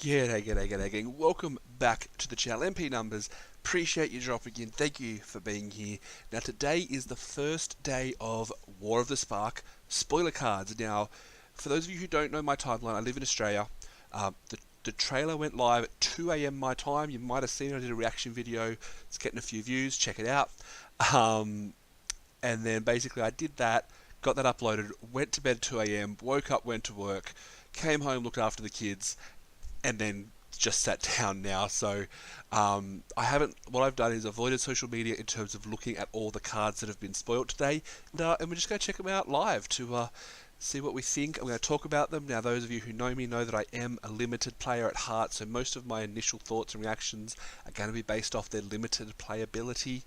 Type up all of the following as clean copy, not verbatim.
G'day gang. Welcome back to the channel. MP numbers, appreciate you dropping in. Thank you for being here. Now today is the first day of War of the Spark spoiler cards. Now, for those of you who don't know my timeline, I live in Australia. The trailer went live at 2 AM my time. You might have seen it. I did a reaction video. It's getting a few views. Check it out. And then basically I did that, got that uploaded, went to bed at 2 AM, woke up, went to work, came home, looked after the kids, and then just sat down now. So what I've done is avoided social media in terms of looking at all the cards that have been spoiled today, and we're just going to check them out live to see what we think. I'm going to talk about them. Now, those of you who know me know that I am a limited player at heart, so most of my initial thoughts and reactions are going to be based off their limited playability.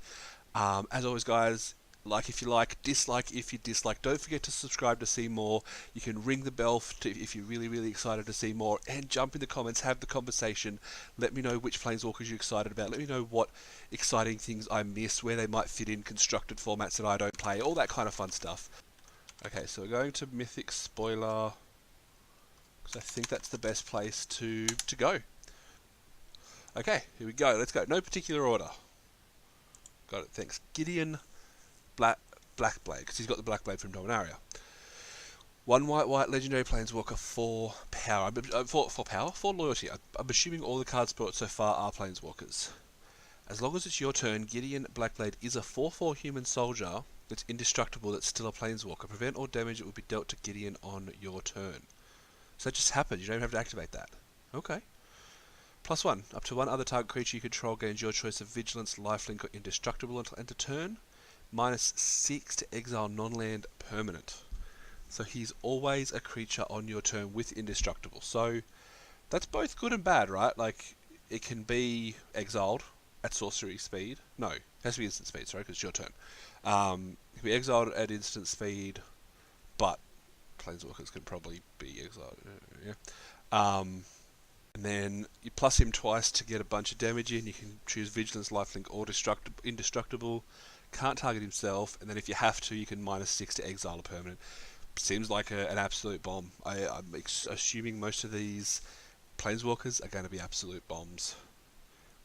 As always, guys, like if you like, dislike if you dislike. Don't forget to subscribe to see more. You can ring the bell if you're really excited to see more, and jump in the comments, have the conversation. Let me know which Planeswalkers you're excited about. Let me know what exciting things I missed, where they might fit in constructed formats that I don't play, all that kind of fun stuff. Okay, so we're going to Mythic Spoiler, because I think that's the best place to go. Okay, here we go. Let's go. No particular order. Got it, thanks. Gideon, Blackblade, because he's got the Blackblade from Dominaria. 1 white legendary planeswalker, 4 power. 4 power, 4 loyalty. I'm assuming all the cards brought so far are planeswalkers. As long as it's your turn, Gideon Blackblade is a 4/4 human soldier that's indestructible, that's still a planeswalker. Prevent all damage that will be dealt to Gideon on your turn. So that just happened. You don't even have to activate that. Okay. +1. Up to 1 other target creature you control gains your choice of Vigilance, Lifelink, or Indestructible until end of turn. -6 to exile non-land permanent. So he's always a creature on your turn with Indestructible. So that's both good and bad, right? Like, it can be exiled at sorcery speed. No, it has to be instant speed, sorry, because it's your turn. It can be exiled at instant speed, but planeswalkers can probably be exiled. Yeah. And then you plus him twice to get a bunch of damage in. You can choose Vigilance, Lifelink, or Indestructible. Can't target himself, and then if you have to, you can -6 to exile a permanent. Seems like an absolute bomb. I'm assuming most of these planeswalkers are going to be absolute bombs,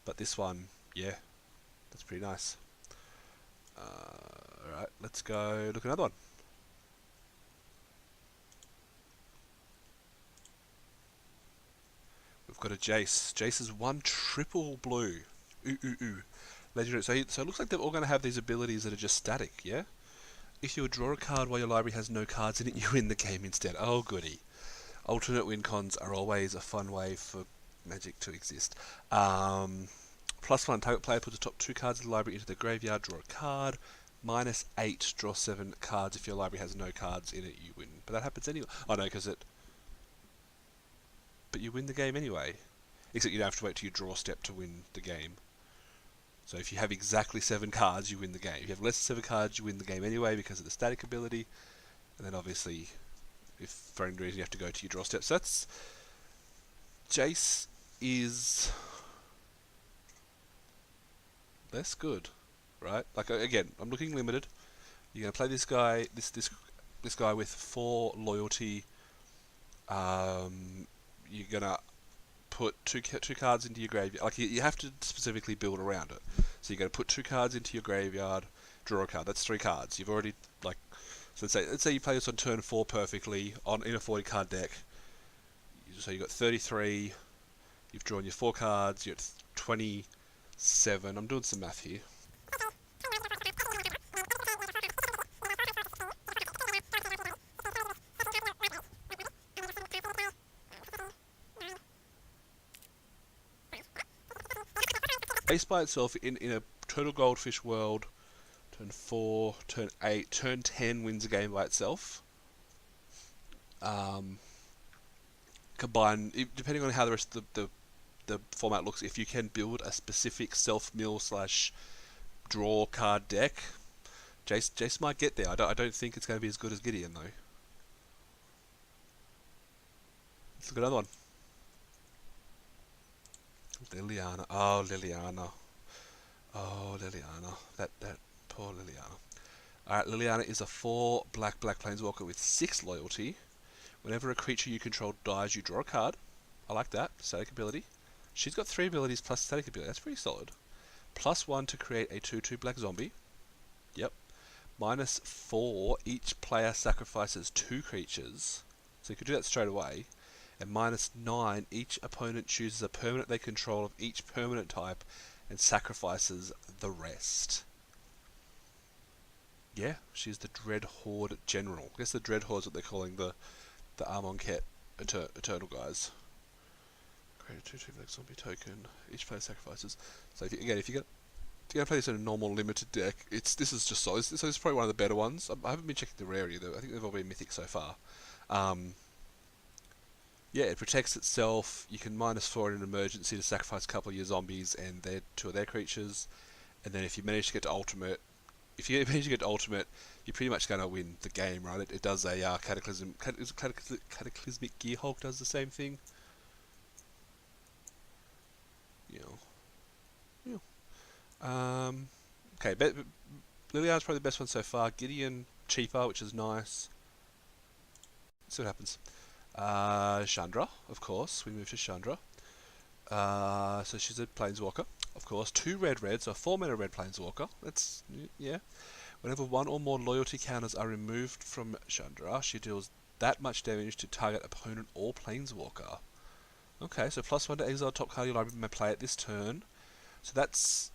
but this one, yeah, that's pretty nice. Alright, let's go look at another one. We've got a Jace. Jace is 1 triple blue. Legendary. So it looks like they're all going to have these abilities that are just static, yeah? If you draw a card while your library has no cards in it, you win the game instead. Oh, goody. Alternate win cons are always a fun way for Magic to exist. +1, target player puts the top 2 cards of the library into the graveyard, draw a card. -8, draw 7 cards. If your library has no cards in it, you win. But that happens anyway. Oh, no, because But you win the game anyway. Except you don't have to wait till you draw step to win the game. So if you have exactly 7 cards, you win the game. If you have less than 7 cards, you win the game anyway because of the static ability. And then obviously, if for any reason you have to go to your draw steps, that's... Jace is less good, right? Like, again, I'm looking limited. You're going to play this guy, this guy with 4 loyalty. You're going to put two cards into your graveyard. Like, you have to specifically build around it. So you're going to put 2 cards into your graveyard, draw a card. That's 3 cards. You've already, like, so let's say you play this on turn 4 perfectly in a 40 card deck. So you've got 33. You've drawn your 4 cards. You're at 27. I'm doing some math here. Base by itself in a total goldfish world, turn 4, turn 8, turn 10 wins a game by itself. Combine, depending on how the rest of the format looks, if you can build a specific self-mill / draw card deck, Jace might get there. I don't think it's going to be as good as Gideon though. Let's look at another one. Liliana. Oh, Liliana. Oh, Liliana. That poor Liliana. Alright, Liliana is a 4 black planeswalker with 6 loyalty. Whenever a creature you control dies, you draw a card. I like that. Static ability. She's got 3 abilities plus static ability. That's pretty solid. +1 to create a 2/2 black zombie. Yep. -4, each player sacrifices 2 creatures. So you could do that straight away. And -9, each opponent chooses a permanent they control of each permanent type and sacrifices the rest. Yeah, she's the Dread Horde General. I guess the Dread Horde is what they're calling the HausOfMagic Eternal guys. Create a 2/2 black zombie token. Each player sacrifices. So if you're gonna play this in a normal limited deck, this is just solid. So it's probably one of the better ones. I haven't been checking the rarity though. I think they've all been mythic so far. Yeah, it protects itself. You can -4 in an emergency to sacrifice a couple of your zombies and their 2 of their creatures. And then if you manage to get to ultimate, you're pretty much going to win the game, right? It does a Cataclysmic Gearhulk does the same thing. Okay, Liliana's probably the best one so far. Gideon, cheaper, which is nice. Let's see what happens. Chandra, of course. We move to Chandra. So she's a Planeswalker, of course. 2 reds, so a 4-mana red Planeswalker. That's, yeah. Whenever 1 or more loyalty counters are removed from Chandra, she deals that much damage to target opponent or Planeswalker. Okay, so +1 to exile top card of your library, may play it this turn. So that's...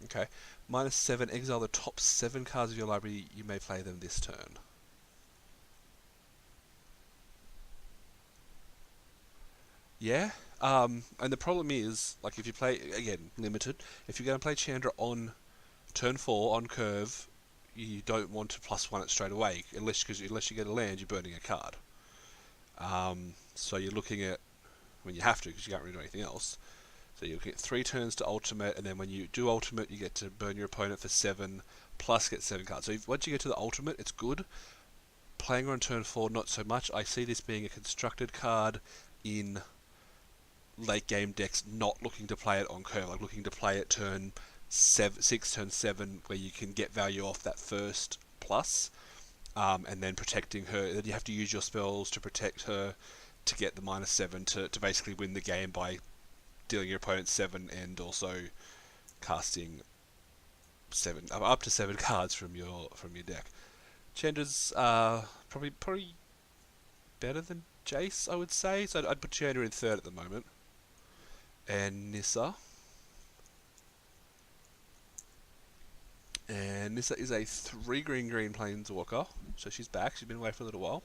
Okay. -7, exile the top 7 cards of your library, you may play them this turn. Yeah, and the problem is, like, if you play, again, limited, if you're going to play Chandra on turn 4, on curve, you don't want to +1 it straight away, unless you get a land, you're burning a card. So you're looking at, when you have to, because you can't really do anything else, so you'll get 3 turns to ultimate, and then when you do ultimate, you get to burn your opponent for 7, plus get 7 cards. So once you get to the ultimate, it's good. Playing on turn 4, not so much. I see this being a constructed card in late game decks, not looking to play it on curve, like looking to play it turn 6, turn 7, where you can get value off that first plus, and then protecting her. Then you have to use your spells to protect her to get the -7 to basically win the game by dealing your opponent 7 and also casting 7 up to 7 cards from your deck. Chandra's probably better than Jace, I would say. So I'd put Chandra in 3rd at the moment. And Nissa. And Nissa is a 3 green Planeswalker. So she's back. She's been away for a little while.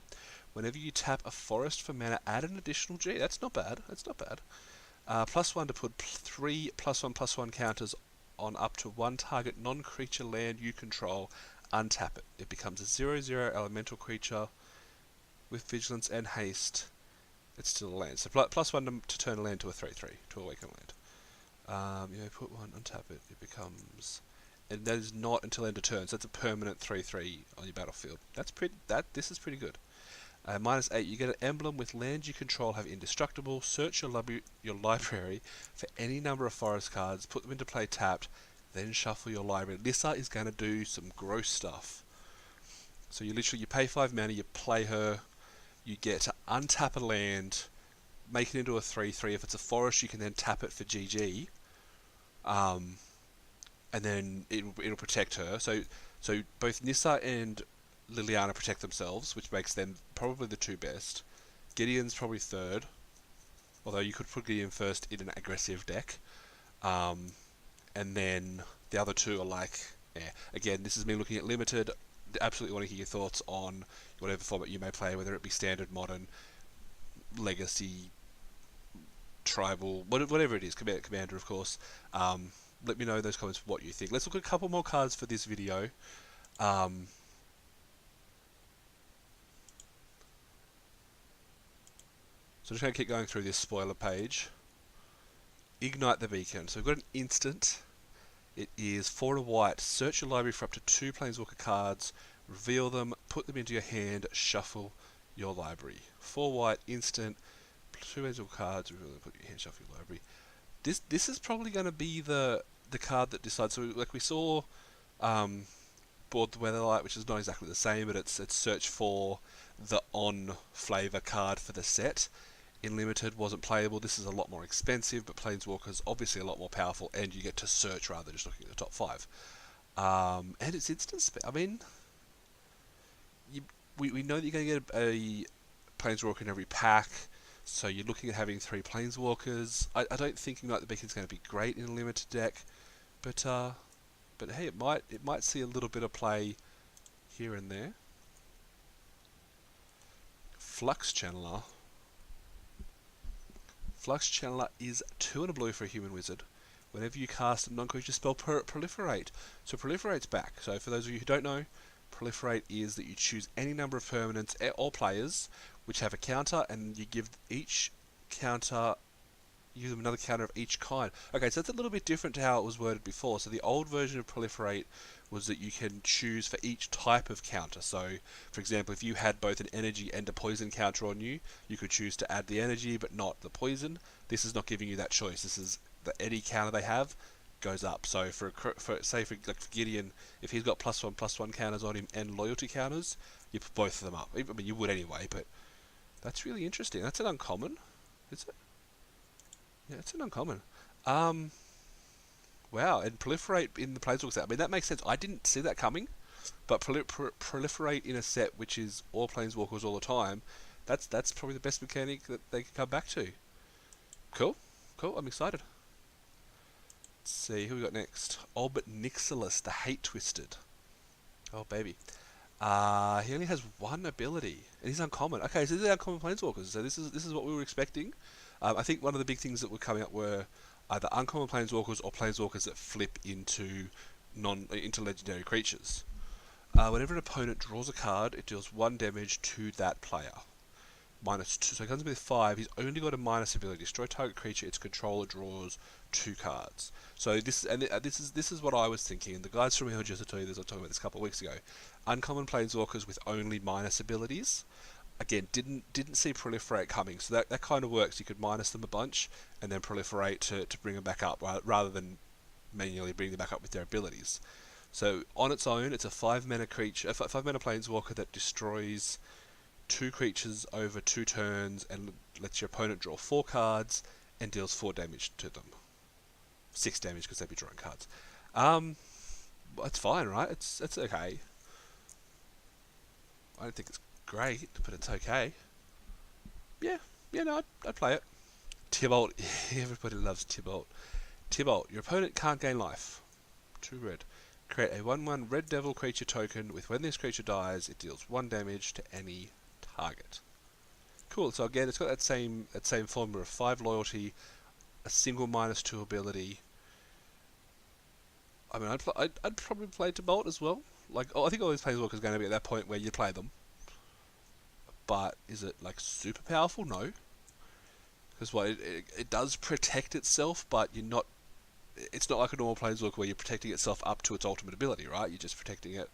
Whenever you tap a forest for mana, add an additional G. That's not bad. That's not bad. +1 to put 3 +1/+1 counters on up to 1 target non-creature land you control. Untap it. It becomes a 0/0 elemental creature with vigilance and haste. It's still a land. So +1 to turn a land to a 3/3 to awaken land. You may put 1, untap it. It becomes, and that is not until end of turn. So that's a permanent 3/3 on your battlefield. This is pretty good. -8, you get an emblem with lands you control have indestructible. Search your library for any number of forest cards, put them into play tapped, then shuffle your library. Nissa is going to do some gross stuff. So you pay 5 mana, you play her, you get to untap a land, make it into a 3/3. If it's a forest, you can then tap it for GG, and then it'll protect her. So both Nissa and Liliana protect themselves, which makes them probably the 2 best. Gideon's probably 3rd, although you could put Gideon 1st in an aggressive deck. And then the other 2 are like, again, this is me looking at limited. Absolutely want to hear your thoughts on whatever format you may play, whether it be standard, modern, legacy, tribal, whatever it is, commander, of course. Let me know in those comments what you think. Let's look at a couple more cards for this video. So just going to keep going through this spoiler page. Ignite the Beacon. So we've got an instant. It is 4 white. Search your library for up to 2 Planeswalker cards. Reveal them. Put them into your hand. Shuffle your library. 4 white. Instant. 2 Planeswalker cards. Reveal them. Put your hand. Shuffle your library. This is probably going to be the card that decides. So like we saw, Board the Weatherlight, which is not exactly the same, but it's search for the on flavor card for the set. in Limited wasn't playable. This is a lot more expensive, but Planeswalkers obviously a lot more powerful, and you get to search rather than just looking at the top 5. And it's instant. I mean, we know that you're going to get a Planeswalker in every pack, so you're looking at having 3 Planeswalkers. I don't think Ignite the Beacon's going to be great in a Limited deck, but hey, it might see a little bit of play here and there. Flux Channeler. Flux Channeler is 2 and a blue for a human wizard. Whenever you cast a non-creature spell, proliferate. So proliferate's back. So for those of you who don't know, proliferate is that you choose any number of permanents or players which have a counter, and you give each counter, you give them another counter of each kind. Okay, so that's a little bit different to how it was worded before. So the old version of proliferate was that you can choose for each type of counter. So, for example, if you had both an energy and a poison counter on you, you could choose to add the energy but not the poison. This is not giving you that choice. This is the any counter they have goes up. So for Gideon, if he's got +1/+1 counters on him and loyalty counters, you put both of them up. I mean, you would anyway, but that's really interesting. That's an uncommon, is it? Yeah, it's an uncommon. Wow, and proliferate in the Planeswalker set. I mean, that makes sense. I didn't see that coming, but proliferate in a set which is all Planeswalkers all the time, that's probably the best mechanic that they can come back to. Cool. I'm excited. Let's see, who we got next? Albert Nixilis, the Hate Twisted. Oh, baby. He only has 1 ability, and he's uncommon. Okay, so these are uncommon Planeswalkers, so this is what we were expecting. I think one of the big things that were coming up were either uncommon Planeswalkers or Planeswalkers that flip into legendary creatures. Whenever an opponent draws a card, it deals 1 damage to that player. -2, so he comes with 5. He's only got a minus ability. Destroy target creature. Its controller draws 2 cards. So this is what I was thinking. And the guys from Hordes will tell you this. I was talking about this a couple of weeks ago. Uncommon Planeswalkers with only minus abilities. Again, didn't see proliferate coming. So that kind of works. You could minus them a bunch and then proliferate to bring them back up, rather than manually bring them back up with their abilities. So on its own, it's a 5-mana creature, a 5-mana Planeswalker that destroys 2 creatures over 2 turns and lets your opponent draw 4 cards and deals 4 damage to them. 6 damage because they'd be drawing cards. It's fine, right? It's okay. I don't think it's great, but it's okay. Yeah, no, I'd play it. Tybalt, everybody loves Tybalt. Tybalt, your opponent can't gain life. 2 red. Create a 1/1 red devil creature token with when this creature dies, it deals 1 damage to any target. Cool, so again, it's got that same formula of 5 loyalty, a single -2 ability. I mean, I'd probably play Tybalt as well. Like, I think all these Planeswalkers are going to be at that point where you play them. But is it like super powerful? No. Because it does protect itself, but you're not. It's not like a normal Planeswalker where you're protecting itself up to its ultimate ability, right? You're just protecting it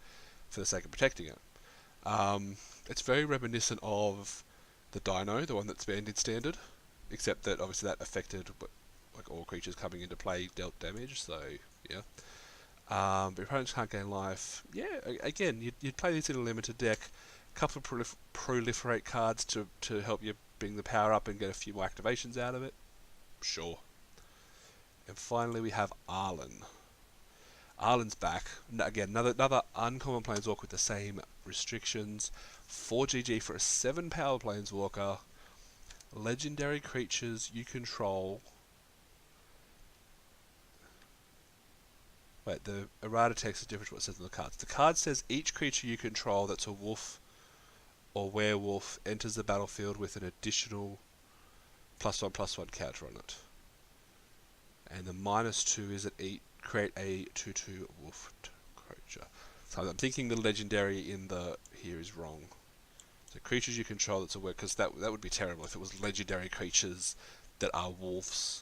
for the sake of protecting it. It's very reminiscent of the Dino, the one that's banned in Standard, except that obviously that affected like all creatures coming into play dealt damage. So yeah. But your opponents can't gain life. Yeah, again, you'd play this in a limited deck. A couple of proliferate cards to help you bring the power up and get a few more activations out of it. Sure. And finally we have Arlen. Arlen's back. Again, another uncommon Planeswalker with the same restrictions. 4 GG for a 7 power Planeswalker. Legendary creatures you control. Wait, the errata text is different to what it says on the cards. The card says each creature you control that's a wolf or werewolf enters the battlefield with an additional +1/+1 counter on it. And the -2 is that create a 2/2 wolf creature. So I'm thinking the legendary in here is wrong. So creatures you control that's a word, because that would be terrible if it was legendary creatures that are wolves.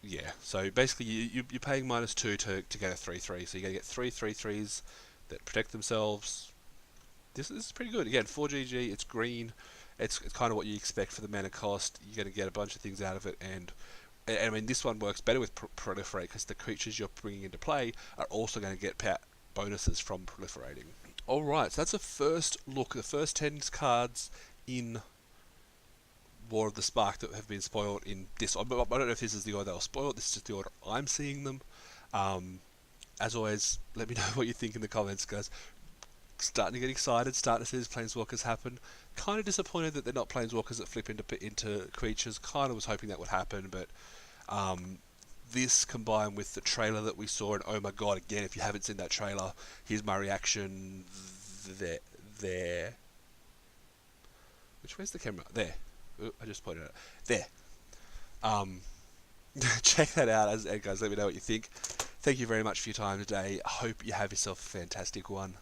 Yeah, so basically you're paying -2 to get a 3/3, so you're going to get 3 3/3s that protect themselves. This is pretty good. Again, 4 GG, it's green, it's kind of what you expect for the mana cost. You're going to get a bunch of things out of it, and I mean, this one works better with proliferate because the creatures you're bringing into play are also going to get bonuses from proliferating. Alright, so that's the first look, the first 10 cards in War of the Spark that have been spoiled in this. I don't know if this is the order they were spoiled. This is just the order I'm seeing them. As always, let me know what you think in the comments, guys. Starting to get excited, starting to see these Planeswalkers happen. Kind of disappointed that they're not Planeswalkers that flip into creatures. Kind of was hoping that would happen, but this combined with the trailer that we saw, and oh my god, again, if you haven't seen that trailer, here's my reaction there. Which way's the camera? There. Ooh, I just pointed it out. There. Check that out, and guys, let me know what you think. Thank you very much for your time today. I hope you have yourself a fantastic one.